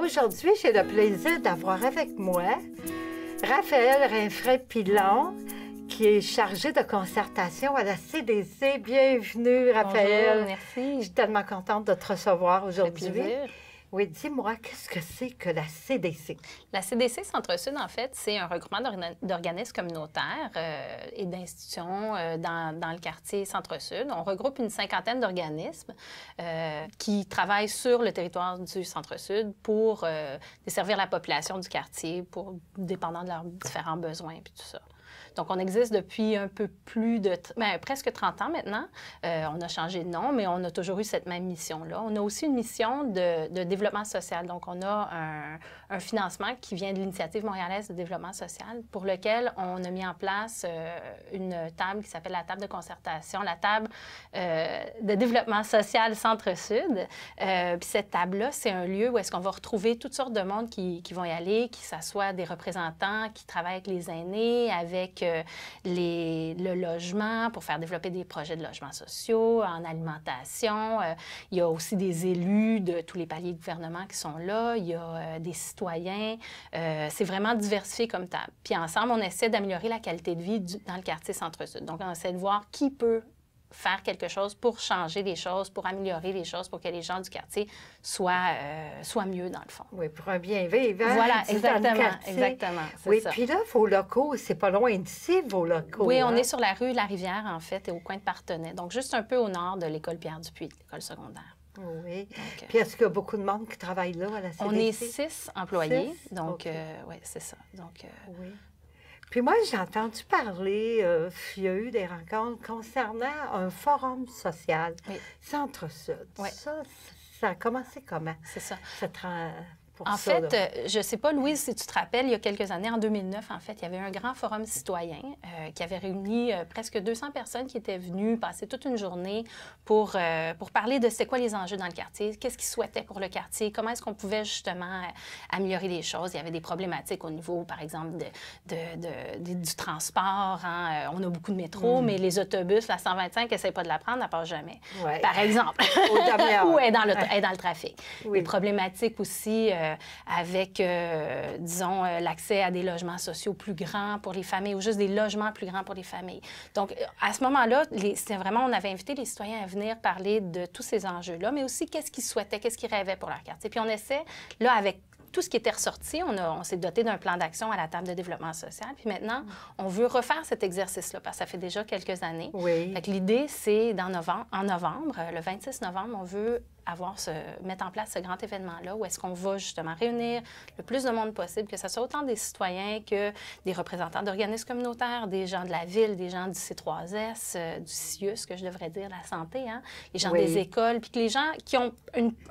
Aujourd'hui, j'ai le plaisir d'avoir avec moi Raphaël Rinfret-Pilon, qui est chargé de concertation à la CDC. Bienvenue, Raphaël. Bonjour, merci. Je suis tellement contente de te recevoir aujourd'hui. Ça fait plaisir. Oui, dis-moi, qu'est-ce que c'est que la CDC? La CDC Centre-Sud, en fait, c'est un regroupement d'organismes communautaires et d'institutions dans le quartier Centre-Sud. On regroupe une cinquantaine d'organismes qui travaillent sur le territoire du Centre-Sud pour desservir la population du quartier, dépendant de leurs différents besoins et tout ça. Donc, on existe depuis un peu plus de... presque 30 ans maintenant. On a changé de nom, mais on a toujours eu cette même mission-là. On a aussi une mission de développement social. Donc, on a un financement qui vient de l'Initiative montréalaise de développement social pour lequel on a mis en place une table qui s'appelle la table de concertation, la table de développement social Centre-Sud. Puis cette table-là, c'est un lieu où est-ce qu'on va retrouver toutes sortes de monde qui vont y aller, qui s'assoient des représentants qui travaillent avec les aînés, avec le logement, pour faire développer des projets de logements sociaux, en alimentation. Il y a aussi des élus de tous les paliers de gouvernement qui sont là. Il y a des citoyens. C'est vraiment diversifié comme table. Puis ensemble, on essaie d'améliorer la qualité de vie dans le quartier Centre-Sud. Donc, on essaie de voir qui peut faire quelque chose pour changer les choses, pour améliorer les choses, pour que les gens du quartier soient mieux, dans le fond. Oui, pour un bien vivre. Voilà, exactement. Oui, ça. Puis là, vos locaux, c'est pas loin d'ici, vos locaux. Oui, on est sur la rue La Rivière, en fait, et au coin de Parthenay. Donc, juste un peu au nord de l'école Pierre-Dupuis, l'école secondaire. Oui. Donc, puis est-ce qu'il y a beaucoup de monde qui travaille là, à la CDC? On est 6 employés. 6? Donc, okay. oui, c'est ça. Donc, oui. Puis moi, j'ai entendu parler, il y a eu des rencontres concernant un forum social, oui. Centre-Sud. Oui. Ça a commencé comment? C'est ça. En fait, je ne sais pas, Louise, si tu te rappelles, il y a quelques années, en 2009, en fait, il y avait un grand forum citoyen qui avait réuni presque 200 personnes qui étaient venues passer toute une journée pour parler de c'est quoi les enjeux dans le quartier, qu'est-ce qu'ils souhaitaient pour le quartier, comment est-ce qu'on pouvait justement améliorer les choses. Il y avait des problématiques au niveau, par exemple, du transport. Hein. On a beaucoup de métro, mais les autobus, la 125, n'essaie pas de la prendre, elle passe jamais. Ouais. Par exemple. Ou est dans le trafic. Oui. Des problématiques aussi... avec, disons, l'accès à des logements sociaux plus grands pour les familles ou juste des logements plus grands pour les familles. Donc, à ce moment-là, c'était vraiment, on avait invité les citoyens à venir parler de tous ces enjeux-là, mais aussi qu'est-ce qu'ils souhaitaient, qu'est-ce qu'ils rêvaient pour leur quartier. Puis on essaie, là, avec tout ce qui était ressorti, on s'est doté d'un plan d'action à la table de développement social. Puis maintenant, on veut refaire cet exercice-là parce que ça fait déjà quelques années. Oui. Fait que l'idée, c'est en novembre, le 26 novembre, on veut mettre en place ce grand événement-là où est-ce qu'on va justement réunir le plus de monde possible, que ce soit autant des citoyens que des représentants d'organismes communautaires, des gens de la ville, des gens du C3S, du CIUS, que je devrais dire, la santé, hein, les gens des écoles, puis que les gens qui ont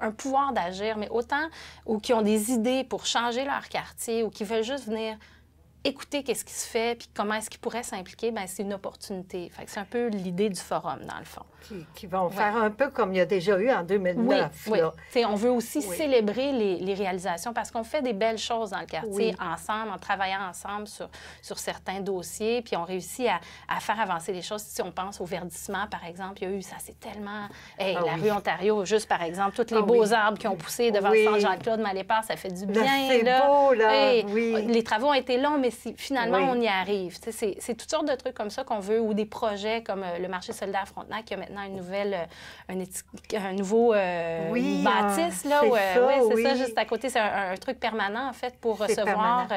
un pouvoir d'agir, mais autant, ou qui ont des idées pour changer leur quartier, ou qui veulent juste venir écouter qu'est-ce qui se fait, puis comment est-ce qu'ils pourraient s'impliquer, bien, c'est une opportunité. Fait que c'est un peu l'idée du forum, dans le fond. Qui vont faire un peu comme il y a déjà eu en 2009. Oui, oui. On veut aussi célébrer les réalisations parce qu'on fait des belles choses dans le quartier ensemble, en travaillant ensemble sur certains dossiers, puis on réussit à faire avancer les choses. Si on pense au verdissement, par exemple, il y a eu, ça c'est tellement... la rue Ontario, juste par exemple, tous les beaux arbres qui ont poussé devant le centre Jean-Claude Malépart, ça fait du bien. C'est beau, là. Les travaux ont été longs, mais finalement, on y arrive. C'est toutes sortes de trucs comme ça qu'on veut, ou des projets comme le marché solidaire Frontenac, qui a maintenant un nouveau bâtisse, là. C'est ça, juste à côté. C'est un truc permanent, en fait, pour recevoir,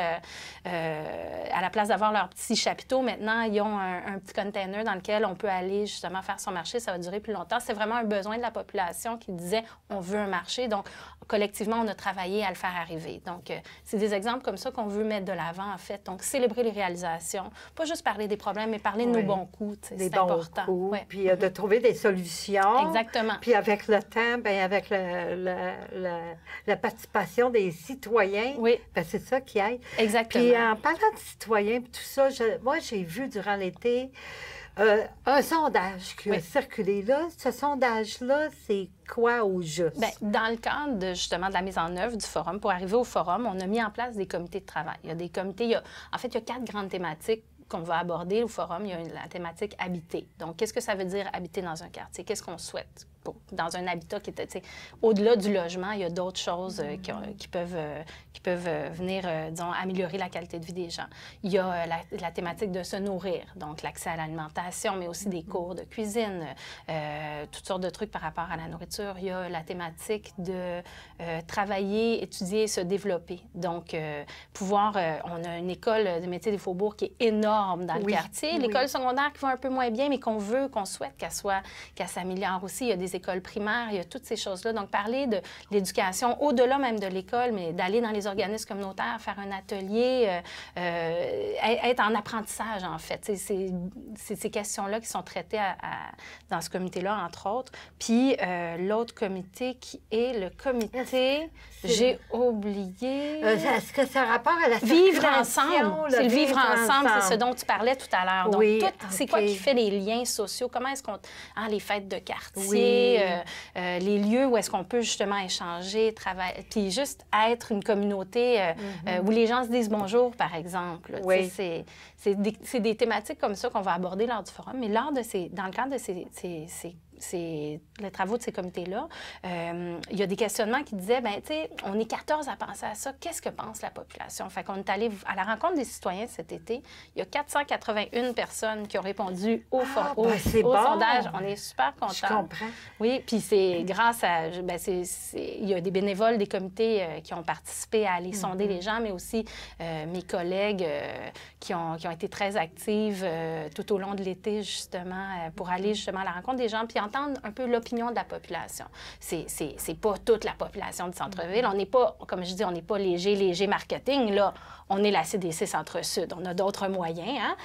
à la place d'avoir leur petit chapiteau, maintenant, ils ont un petit container dans lequel on peut aller, justement, faire son marché. Ça va durer plus longtemps. C'est vraiment un besoin de la population qui disait, on veut un marché. Donc, collectivement, on a travaillé à le faire arriver. Donc, c'est des exemples comme ça qu'on veut mettre de l'avant, en fait. Donc, célébrer les réalisations. Pas juste parler des problèmes, mais parler de nos bons coups. C'est important. Puis de trouver des solutions. Exactement. Puis avec le temps, bien, avec la participation des citoyens, ben, c'est ça qui aide. Exactement. Puis en parlant de citoyens, tout ça, moi, j'ai vu durant l'été un sondage qui a circulé là. Ce sondage-là, c'est quoi au juste? Bien, dans le cadre, justement, de la mise en œuvre du forum, pour arriver au forum, on a mis en place des comités de travail. Il y a des comités, en fait, il y a 4 grandes thématiques qu'on va aborder au forum, il y a la thématique habiter. Donc, qu'est-ce que ça veut dire habiter dans un quartier? Qu'est-ce qu'on souhaite dans un habitat qui est, au-delà du logement, il y a d'autres choses qui peuvent venir, disons, améliorer la qualité de vie des gens. Il y a la thématique de se nourrir, donc l'accès à l'alimentation, mais aussi des cours de cuisine, toutes sortes de trucs par rapport à la nourriture. Il y a la thématique de travailler, étudier et se développer. Donc, on a une école de métiers des faubourgs qui est énorme dans le quartier. L'école secondaire qui va un peu moins bien, mais qu'on souhaite qu'elle s'améliore aussi. Il y a des écoles primaires, il y a toutes ces choses-là. Donc, parler de l'éducation au-delà même de l'école, mais d'aller dans les organismes communautaires, faire un atelier, être en apprentissage, en fait. C'est ces questions-là qui sont traitées dans ce comité-là, entre autres. Puis, l'autre comité qui est le comité... J'ai oublié... Est-ce que ça a rapport à la Vivre ensemble. C'est le vivre ensemble, c'est ce dont tu parlais tout à l'heure. Donc, c'est quoi qui fait les liens sociaux? Comment est-ce qu'on... les fêtes de quartier, les lieux où est-ce qu'on peut justement échanger, travailler, puis juste être une communauté où les gens se disent bonjour, par exemple. C'est des thématiques comme ça qu'on va aborder lors du forum, mais dans le cadre de les travaux de ces comités-là, il y a des questionnements qui disaient, bien, tu sais, on est 14 à penser à ça. Qu'est-ce que pense la population? Fait qu'on est allé à la rencontre des citoyens cet été. Il y a 481 personnes qui ont répondu au sondage. On est super contents. Je comprends. Oui, puis c'est grâce à... il y a des bénévoles des comités qui ont participé à aller sonder les gens, mais aussi mes collègues qui ont été très actives tout au long de l'été, justement, pour aller justement à la rencontre des gens, puis entendre un peu l'opinion de la population. C'est pas toute la population du centre-ville. On n'est pas, comme je dis, on n'est pas léger marketing, là. On est la CDC Centre-Sud. On a d'autres moyens, hein?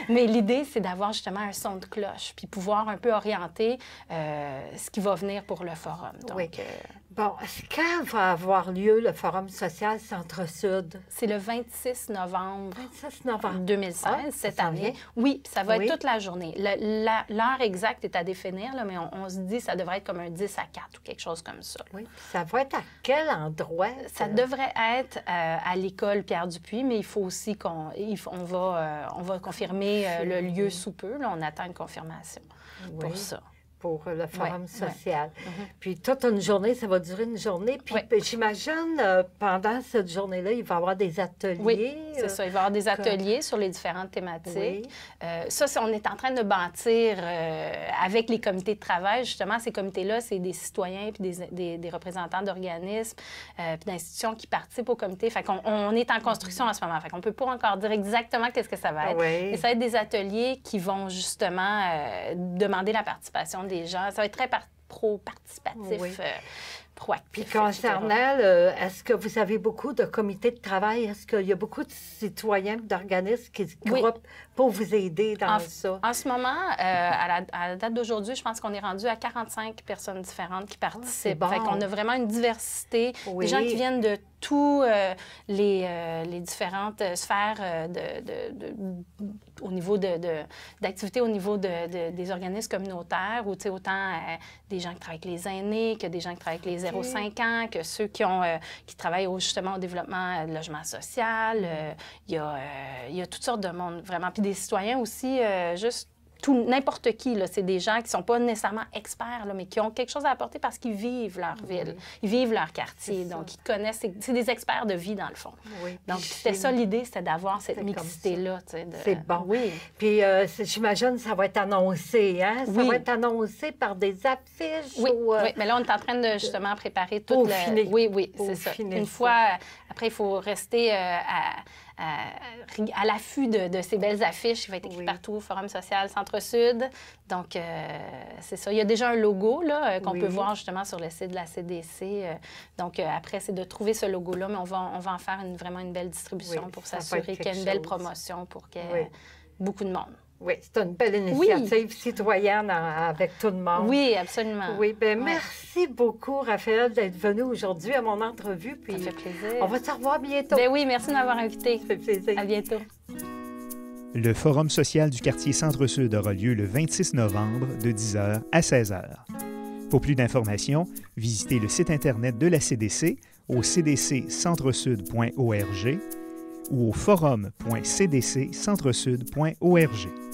Mais l'idée, c'est d'avoir justement un son de cloche, puis pouvoir un peu orienter ce qui va venir pour le forum. Donc, Bon, quand va avoir lieu le Forum social Centre-Sud? C'est le 26 novembre, 2016, cette année. Vient. Oui, ça va être toute la journée. L'heure exacte est à définir, là, mais on se dit que ça devrait être comme un 10 à 4 ou quelque chose comme ça. Oui, ça va être à quel endroit? Ça devrait être à l'école Pierre-Dupuis, mais il faut aussi on va confirmer le lieu sous peu. Là, on attend une confirmation pour ça. Pour le forum social. Puis toute une journée, ça va durer une journée. Puis j'imagine, pendant cette journée-là, il va y avoir des ateliers. Oui, c'est ça. Il va y avoir des ateliers sur les différentes thématiques. Ça, on est en train de bâtir avec les comités de travail. Justement, ces comités-là, c'est des citoyens puis des représentants d'organismes puis d'institutions qui participent au comité. Fait qu'on est en construction en ce moment. Fait qu'on ne peut pas encore dire exactement qu'est-ce que ça va être. Mais ça va être des ateliers qui vont justement demander la participation des gens. Ça va être très participatif, proactif. Puis concernant, est-ce que vous avez beaucoup de comités de travail? Est-ce qu'il y a beaucoup de citoyens, d'organismes qui se groupent pour vous aider dans ça? En ce moment, à la date d'aujourd'hui, je pense qu'on est rendu à 45 personnes différentes qui participent. Fait qu'on a vraiment une diversité. Des gens qui viennent de tous les différentes sphères au niveau d'activités au niveau des organismes communautaires, ou autant des gens qui travaillent avec les aînés, que des gens qui travaillent avec les 0-5 ans, que ceux qui travaillent justement au développement du logement social. Il y a toutes sortes de monde, vraiment. Puis des citoyens aussi, juste n'importe qui. C'est des gens qui ne sont pas nécessairement experts, là, mais qui ont quelque chose à apporter parce qu'ils vivent leur ville, ils vivent leur quartier. Donc, ils connaissent. C'est des experts de vie, dans le fond. Donc, c'était ça l'idée, c'était d'avoir cette mixité-là. C'est bon. Puis, j'imagine que ça va être annoncé, hein? Ça va être annoncé par des affiches? Oui, mais là, on est en train de justement préparer toute la... Oui, c'est ça. Une fois... Après, il faut rester à l'affût de ces belles affiches. Il va être écrit partout, Forum social Centre-Sud. Donc, c'est ça. Il y a déjà un logo là, qu'on peut voir justement sur le site de la CDC. Donc, après, c'est de trouver ce logo-là, mais on va en faire vraiment une belle distribution pour s'assurer qu'il y ait une belle promotion pour qu'il y ait beaucoup de monde. Oui, c'est une belle initiative citoyenne avec tout le monde. Oui, absolument. Oui, bien, merci beaucoup, Raphaël, d'être venu aujourd'hui à mon entrevue. Puis ça fait plaisir. On va se revoir bientôt. Bien oui, merci de m'avoir invité. Ça fait plaisir. À bientôt. Le Forum social du quartier Centre-Sud aura lieu le 26 novembre de 10h à 16h. Pour plus d'informations, visitez le site Internet de la CDC au cdccentresud.org ou au forum.cdccentresud.org.